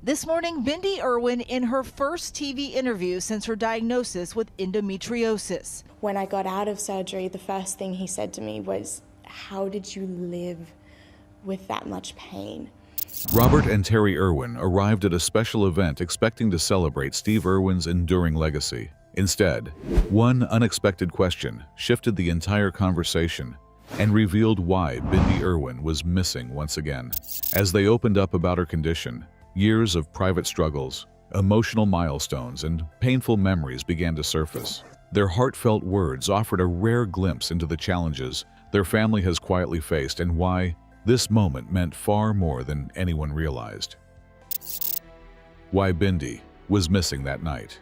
This morning, Bindi Irwin in her first TV interview since her diagnosis with endometriosis. When I got out of surgery, the first thing he said to me was, "How did you live with that much pain?" Robert and Terri Irwin arrived at a special event expecting to celebrate Steve Irwin's enduring legacy. Instead, one unexpected question shifted the entire conversation and revealed why Bindi Irwin was missing once again. As they opened up about her condition, years of private struggles, emotional milestones, and painful memories began to surface. Their heartfelt words offered a rare glimpse into the challenges their family has quietly faced and why this moment meant far more than anyone realized. Why Bindi was missing that night.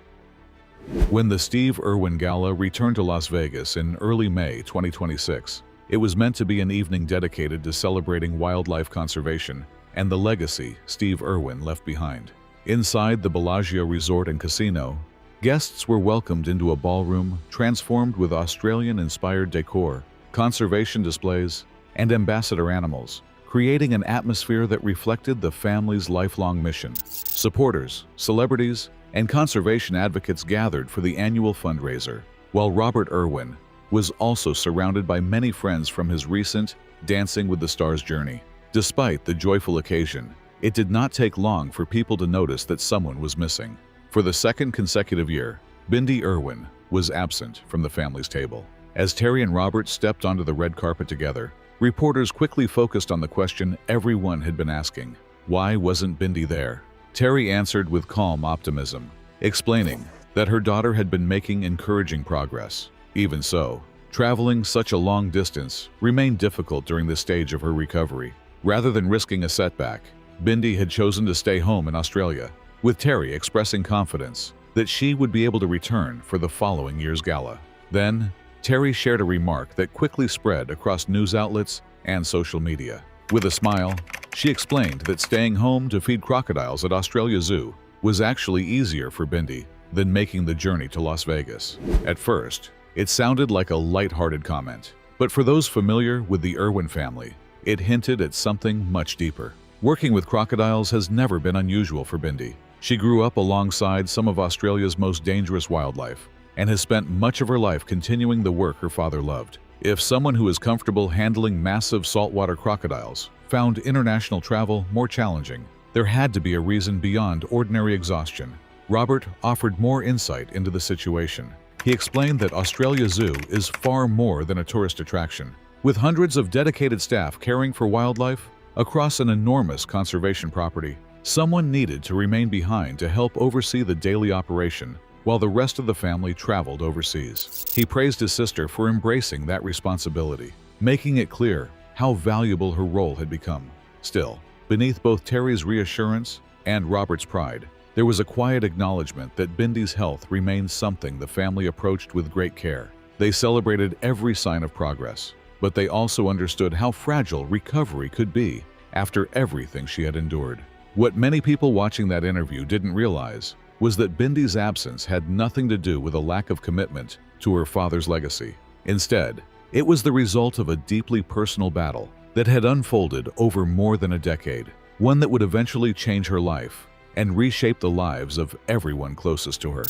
When the Steve Irwin Gala returned to Las Vegas in early May 2026, it was meant to be an evening dedicated to celebrating wildlife conservation and the legacy Steve Irwin left behind. Inside the Bellagio Resort and Casino, guests were welcomed into a ballroom transformed with Australian-inspired decor, conservation displays, and ambassador animals, creating an atmosphere that reflected the family's lifelong mission. Supporters, celebrities, and conservation advocates gathered for the annual fundraiser, while Robert Irwin was also surrounded by many friends from his recent Dancing with the Stars journey. Despite the joyful occasion, it did not take long for people to notice that someone was missing. For the second consecutive year, Bindi Irwin was absent from the family's table. As Terri and Robert stepped onto the red carpet together, reporters quickly focused on the question everyone had been asking: why wasn't Bindi there? Terri answered with calm optimism, explaining that her daughter had been making encouraging progress. Even so, traveling such a long distance remained difficult during this stage of her recovery. Rather than risking a setback, Bindi had chosen to stay home in Australia, with Terri expressing confidence that she would be able to return for the following year's gala. Then, Terri shared a remark that quickly spread across news outlets and social media. With a smile, she explained that staying home to feed crocodiles at Australia Zoo was actually easier for Bindi than making the journey to Las Vegas. At first, it sounded like a light-hearted comment, but for those familiar with the Irwin family, it hinted at something much deeper. Working with crocodiles has never been unusual for Bindi. She grew up alongside some of Australia's most dangerous wildlife and has spent much of her life continuing the work her father loved. If someone who is comfortable handling massive saltwater crocodiles found international travel more challenging, there had to be a reason beyond ordinary exhaustion. Robert offered more insight into the situation. He explained that Australia Zoo is far more than a tourist attraction. With hundreds of dedicated staff caring for wildlife across an enormous conservation property, someone needed to remain behind to help oversee the daily operation while the rest of the family traveled overseas. He praised his sister for embracing that responsibility, making it clear how valuable her role had become. Still, beneath both Terri's reassurance and Robert's pride, there was a quiet acknowledgement that Bindi's health remained something the family approached with great care. They celebrated every sign of progress, but they also understood how fragile recovery could be after everything she had endured. What many people watching that interview didn't realize was that Bindi's absence had nothing to do with a lack of commitment to her father's legacy. Instead, it was the result of a deeply personal battle that had unfolded over more than a decade, one that would eventually change her life and reshape the lives of everyone closest to her.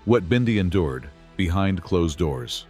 What Bindi endured behind closed doors.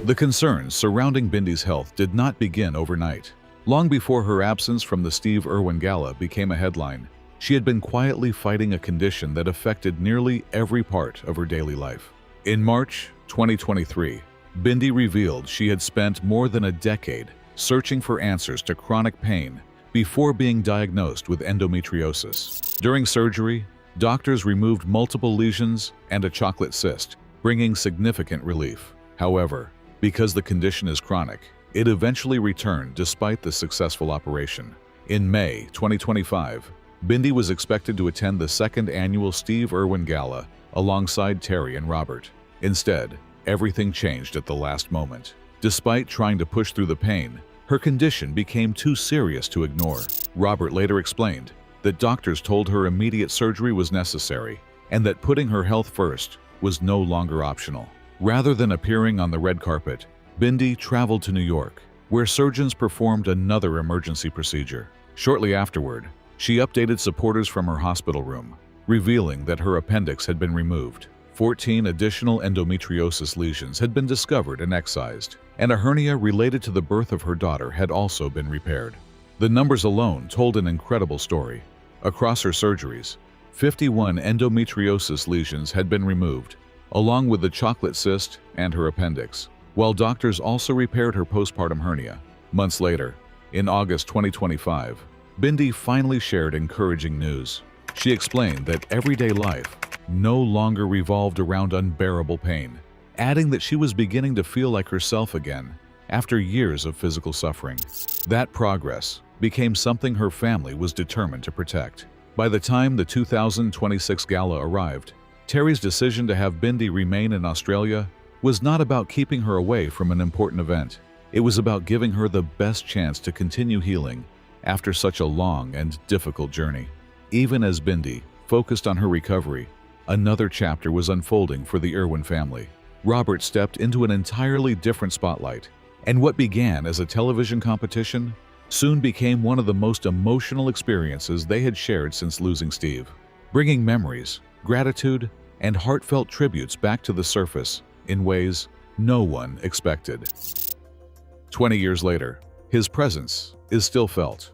The concerns surrounding Bindi's health did not begin overnight. Long before her absence from the Steve Irwin Gala became a headline, she had been quietly fighting a condition that affected nearly every part of her daily life. In March 2023, Bindi revealed she had spent more than a decade searching for answers to chronic pain before being diagnosed with endometriosis. During surgery, doctors removed multiple lesions and a chocolate cyst, bringing significant relief. However, because the condition is chronic, it eventually returned despite the successful operation. In May 2025, Bindi was expected to attend the second annual Steve Irwin Gala alongside Terri and Robert. Instead, everything changed at the last moment. Despite trying to push through the pain, her condition became too serious to ignore. Robert later explained that doctors told her immediate surgery was necessary and that putting her health first was no longer optional. Rather than appearing on the red carpet, Bindi traveled to New York, where surgeons performed another emergency procedure. Shortly afterward, She updated supporters from her hospital room, revealing that her appendix had been removed. 14 additional endometriosis lesions had been discovered and excised, and a hernia related to the birth of her daughter had also been repaired. The numbers alone told an incredible story. Across her surgeries, 51 endometriosis lesions had been removed, along with the chocolate cyst and her appendix, while doctors also repaired her postpartum hernia. Months later, in August 2025, Bindi finally shared encouraging news. She explained that everyday life no longer revolved around unbearable pain, adding that she was beginning to feel like herself again after years of physical suffering. That progress became something her family was determined to protect. By the time the 2026 gala arrived, Terri's decision to have Bindi remain in Australia was not about keeping her away from an important event. It was about giving her the best chance to continue healing after such a long and difficult journey. Even as Bindi focused on her recovery, another chapter was unfolding for the Irwin family. Robert stepped into an entirely different spotlight, and what began as a television competition soon became one of the most emotional experiences they had shared since losing Steve, bringing memories, gratitude, and heartfelt tributes back to the surface in ways no one expected. 20 years later, his presence is still felt.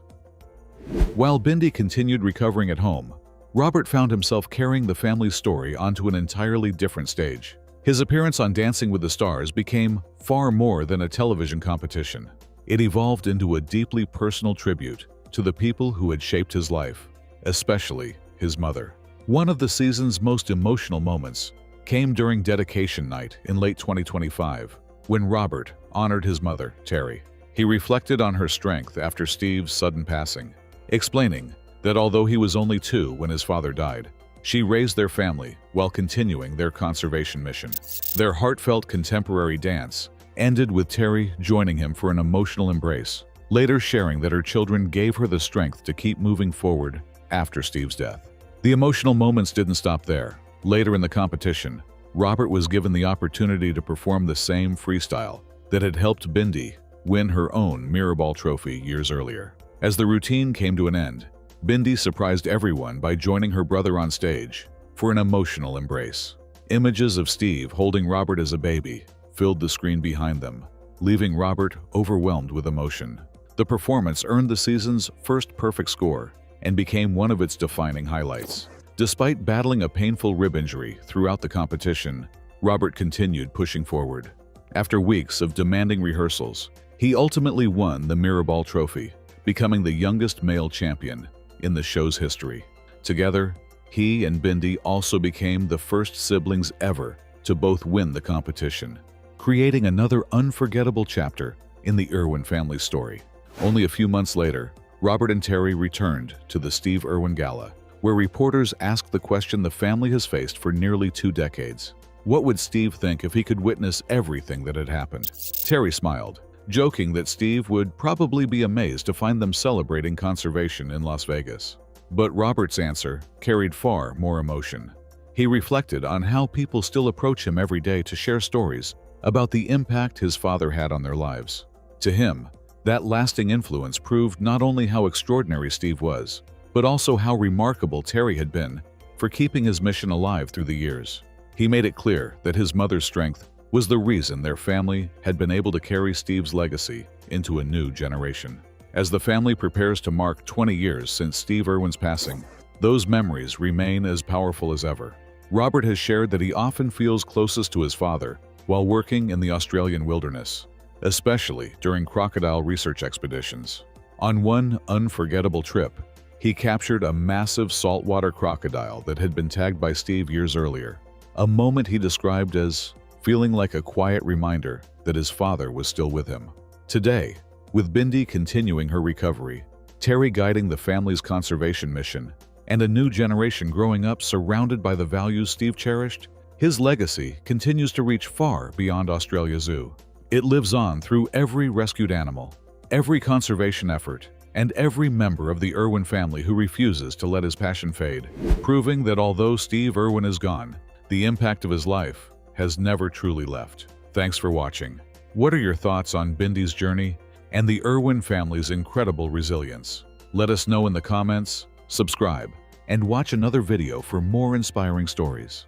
While Bindi continued recovering at home, Robert found himself carrying the family's story onto an entirely different stage. His appearance on Dancing with the Stars became far more than a television competition. It evolved into a deeply personal tribute to the people who had shaped his life, especially his mother. One of the season's most emotional moments came during dedication night in late 2025, when Robert honored his mother, Terri. He reflected on her strength after Steve's sudden passing, explaining that although he was only 2 when his father died, she raised their family while continuing their conservation mission. Their heartfelt contemporary dance ended with Terri joining him for an emotional embrace, later sharing that her children gave her the strength to keep moving forward after Steve's death. The emotional moments didn't stop there. Later in the competition, Robert was given the opportunity to perform the same freestyle that had helped Bindi win her own Mirrorball trophy years earlier. As the routine came to an end, Bindi surprised everyone by joining her brother on stage for an emotional embrace. Images of Steve holding Robert as a baby filled the screen behind them, leaving Robert overwhelmed with emotion. The performance earned the season's first perfect score and became one of its defining highlights. Despite battling a painful rib injury throughout the competition, Robert continued pushing forward. After weeks of demanding rehearsals, he ultimately won the Mirrorball trophy, becoming the youngest male champion in the show's history. Together, he and Bindi also became the first siblings ever to both win the competition, creating another unforgettable chapter in the Irwin family's story. Only a few months later, Robert and Terri returned to the Steve Irwin Gala, where reporters asked the question the family has faced for nearly 2 decades. What would Steve think if he could witness everything that had happened? Terri smiled, joking that Steve would probably be amazed to find them celebrating conservation in Las Vegas. But Robert's answer carried far more emotion. He reflected on how people still approach him every day to share stories about the impact his father had on their lives. To him, that lasting influence proved not only how extraordinary Steve was, but also how remarkable Terri had been for keeping his mission alive through the years. He made it clear that his mother's strength was the reason their family had been able to carry Steve's legacy into a new generation. As the family prepares to mark 20 years since Steve Irwin's passing, those memories remain as powerful as ever. Robert has shared that he often feels closest to his father while working in the Australian wilderness, especially during crocodile research expeditions. On one unforgettable trip, he captured a massive saltwater crocodile that had been tagged by Steve years earlier, a moment he described as feeling like a quiet reminder that his father was still with him. Today, with Bindi continuing her recovery, Terri guiding the family's conservation mission, and a new generation growing up surrounded by the values Steve cherished, his legacy continues to reach far beyond Australia Zoo. It lives on through every rescued animal, every conservation effort, and every member of the Irwin family who refuses to let his passion fade, proving that although Steve Irwin is gone, the impact of his life has never truly left. Thanks for watching. What are your thoughts on Bindi's journey and the Irwin family's incredible resilience? Let us know in the comments, subscribe, and watch another video for more inspiring stories.